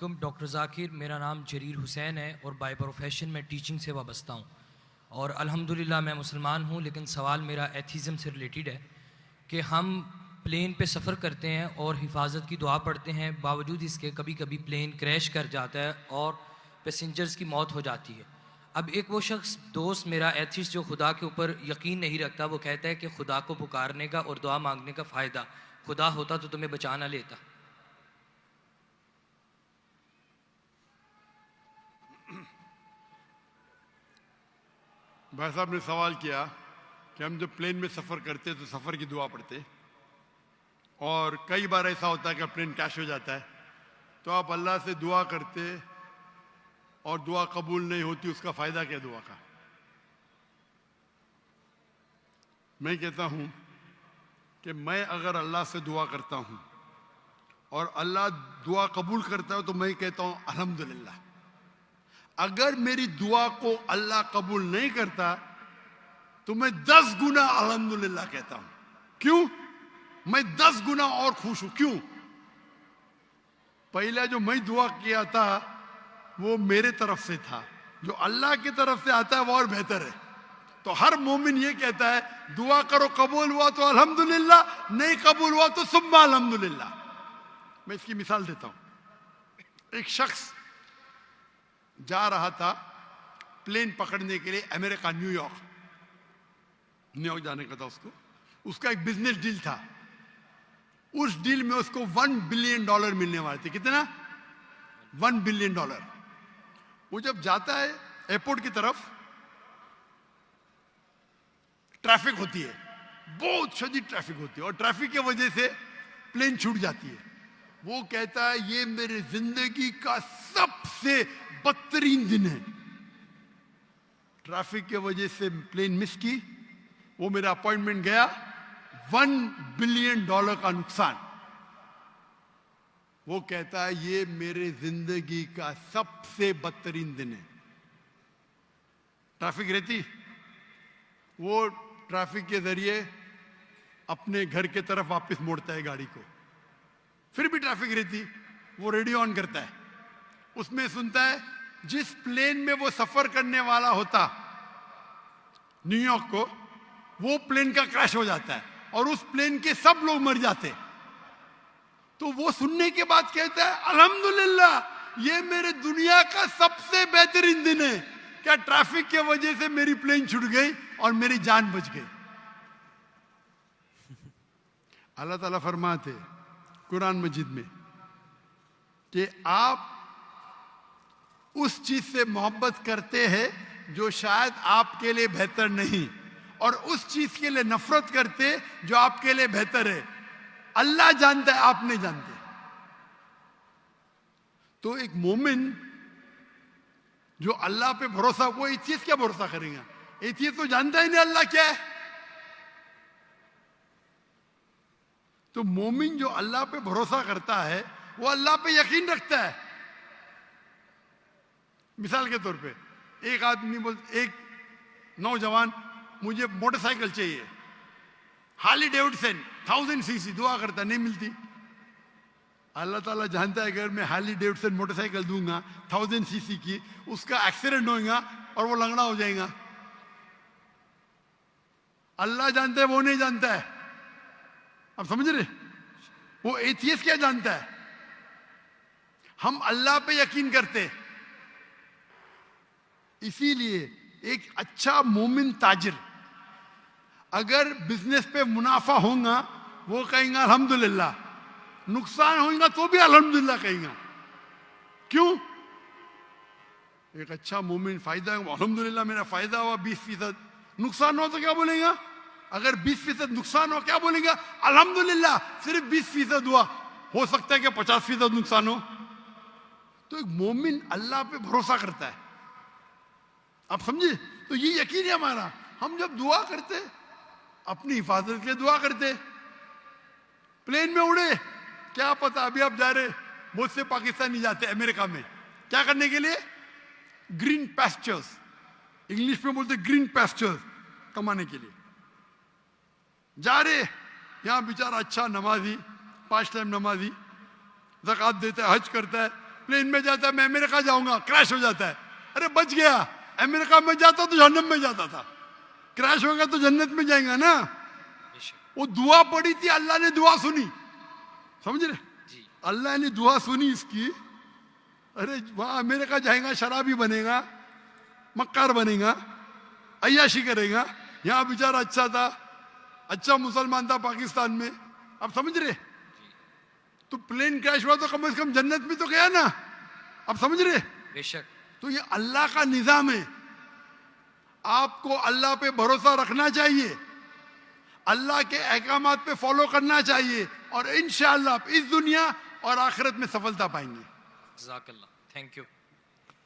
अस्सलामुअलैकुम। डॉक्टर ज़ाकिर, मेरा नाम जरीर हुसैन है और बाय प्रोफेशन मैं टीचिंग से वाबस्ता हूँ और अल्हम्दुलिल्लाह मैं मुसलमान हूँ। लेकिन सवाल मेरा एथिज़म से रिलेटेड है कि हम प्लेन पे सफ़र करते हैं और हिफाजत की दुआ पढ़ते हैं, बावजूद इसके कभी कभी प्लेन क्रैश कर जाता है और पैसेंजर्स की मौत हो जाती है। अब एक वो शख्स दोस्त मेरा एथिस्ट जो खुदा के ऊपर यकीन नहीं रखता, वो कहता है कि खुदा को पुकारने का और दुआ मांगने का फ़ायदा, खुदा होता तो तुम्हें बचा ना लेता। भाई साहब ने सवाल किया कि हम जब प्लेन में सफ़र करते तो सफ़र की दुआ पढ़ते, और कई बार ऐसा होता है कि प्लेन क्रैश हो जाता है तो आप अल्लाह से दुआ करते और दुआ कबूल नहीं होती, उसका फ़ायदा क्या दुआ का? मैं कहता हूँ कि मैं अगर अल्लाह से दुआ करता हूँ और अल्लाह दुआ कबूल करता है तो मैं कहता हूँ अल्हम्दुलिल्लाह। अगर मेरी दुआ को अल्लाह कबूल नहीं करता तो मैं 10 गुना अल्हम्दुलिल्लाह कहता हूं। क्यों? मैं 10 गुना और खुश हूं। क्यों? पहला जो मैं दुआ किया था वो मेरे तरफ से था, जो अल्लाह की तरफ से आता है वो और बेहतर है। तो हर मोमिन ये कहता है दुआ करो, कबूल हुआ तो अल्हम्दुलिल्लाह, नहीं कबूल हुआ तो सुम्मा अल्हम्दुलिल्लाह। मैं इसकी मिसाल देता हूं। एक शख्स जा रहा था प्लेन पकड़ने के लिए अमेरिका, न्यूयॉर्क जाने का था उसको। उसका एक बिजनेस डील था, उस डील में उसको $1 बिलियन मिलने वाले थे। कितना? $1 बिलियन। वो जब जाता है एयरपोर्ट की तरफ, ट्रैफिक होती है, बहुत शदीद ट्रैफिक होती है, और ट्रैफिक की वजह से प्लेन छूट जाती है। वो कहता है ये मेरे जिंदगी का सबसे बदतरीन दिन है। ट्रैफिक के वजह से प्लेन मिस की, वो मेरा अपॉइंटमेंट गया, $1 बिलियन का नुकसान। वो कहता है ये मेरे जिंदगी का सबसे बदतरीन दिन है। ट्रैफिक रहती, वो ट्रैफिक के जरिए अपने घर के तरफ वापस मोड़ता है गाड़ी को। फिर भी ट्रैफिक रहती, वो रेडियो ऑन करता है, उसमें सुनता है जिस प्लेन में वो सफर करने वाला होता न्यूयॉर्क को, वो प्लेन का क्रैश हो जाता है और उस प्लेन के सब लोग मर जाते। तो वो सुनने के बाद कहता है अल्हम्दुलिल्लाह, ये मेरे दुनिया का सबसे बेहतरीन दिन है। क्या ट्रैफिक के वजह से मेरी प्लेन छूट गई और मेरी जान बच गई। अल्लाह ताला फरमाते कुरान मजीद में कि आप उस चीज से मोहब्बत करते हैं जो शायद आपके लिए बेहतर नहीं, और उस चीज के लिए नफरत करते जो आपके लिए बेहतर है। अल्लाह जानता है, आप नहीं जानते। तो एक मोमिन जो अल्लाह पे भरोसा, वो एथियस्ट क्या भरोसा करेगा? एथियस्ट तो जानता ही नहीं अल्लाह क्या है। तो मोमिन जो अल्लाह पे भरोसा करता है वो अल्लाह पे यकीन रखता है। मिसाल के तौर पे एक आदमी एक नौजवान, मुझे मोटरसाइकिल चाहिए, हार्ली डेविडसन 1000 सीसी, दुआ करता नहीं मिलती। अल्लाह ताला जानता है अगर मैं हार्ली डेविडसन मोटरसाइकिल दूंगा 1000 सीसी की, उसका एक्सीडेंट होगा और वो लंगड़ा हो जाएगा। अल्लाह जानता है, वो नहीं जानता है। अब समझ रहे? वो एथियस्ट क्या जानता है? हम अल्लाह पे यकीन करते। इसीलिए एक अच्छा मोमिन ताजिर अगर बिजनेस पे मुनाफा होगा वो कहेगा अल्हम्दुलिल्लाह, नुकसान होगा तो भी अल्हम्दुलिल्लाह कहेगा। क्यों? एक अच्छा मोमिन फायदा, अल्हम्दुलिल्लाह मेरा फायदा हुआ 20%, नुकसान हो तो क्या बोलेगा? अगर 20% नुकसान हो क्या बोलेगा? अल्हम्दुलिल्लाह सिर्फ 20% हुआ, हो सकता है कि 50% नुकसान हो। तो एक मोमिन अल्लाह पे भरोसा करता है। आप समझे? तो ये यकीन है हमारा। हम जब दुआ करते, अपनी हिफाजत के लिए दुआ करते। प्लेन में उड़े, क्या पता अभी आप जा रहे, बहुत से पाकिस्तानी जाते अमेरिका में क्या करने के लिए? ग्रीन पैस्चर्स, इंग्लिश में बोलते ग्रीन पैस्चर्स, कमाने के लिए जा रहे। यहां बेचारा अच्छा नमाजी, 5 टाइम नमाजी, ज़कात देता है, हज करता है, प्लेन में जाता है, मैं अमेरिका जाऊंगा, क्रैश हो जाता है, अरे बच गया। अमेरिका में जाता तो जहन्नम में जाता था, क्रैश होगा तो जन्नत में जाएगा ना। वो दुआ पड़ी थी, अल्लाह ने दुआ सुनी, समझ रहे, अल्लाह ने दुआ सुनी इसकी। अरे वहां अमेरिका जाएगा, शराबी बनेगा, मक्कार बनेगा, अय्याशी करेगा। यहाँ बेचारा अच्छा था, अच्छा मुसलमान था पाकिस्तान में, आप समझ रहे। तो प्लेन क्रैश हुआ तो कम से कम जन्नत में तो गया ना, आप समझ रहे। बेशक। तो ये अल्लाह का निजाम है, आपको अल्लाह पे भरोसा रखना चाहिए, अल्लाह के अहकामात पे फॉलो करना चाहिए, और इंशाअल्लाह आप इस दुनिया और आखिरत में सफलता पाएंगे। जज़ाकल्लाह, थैंक यू।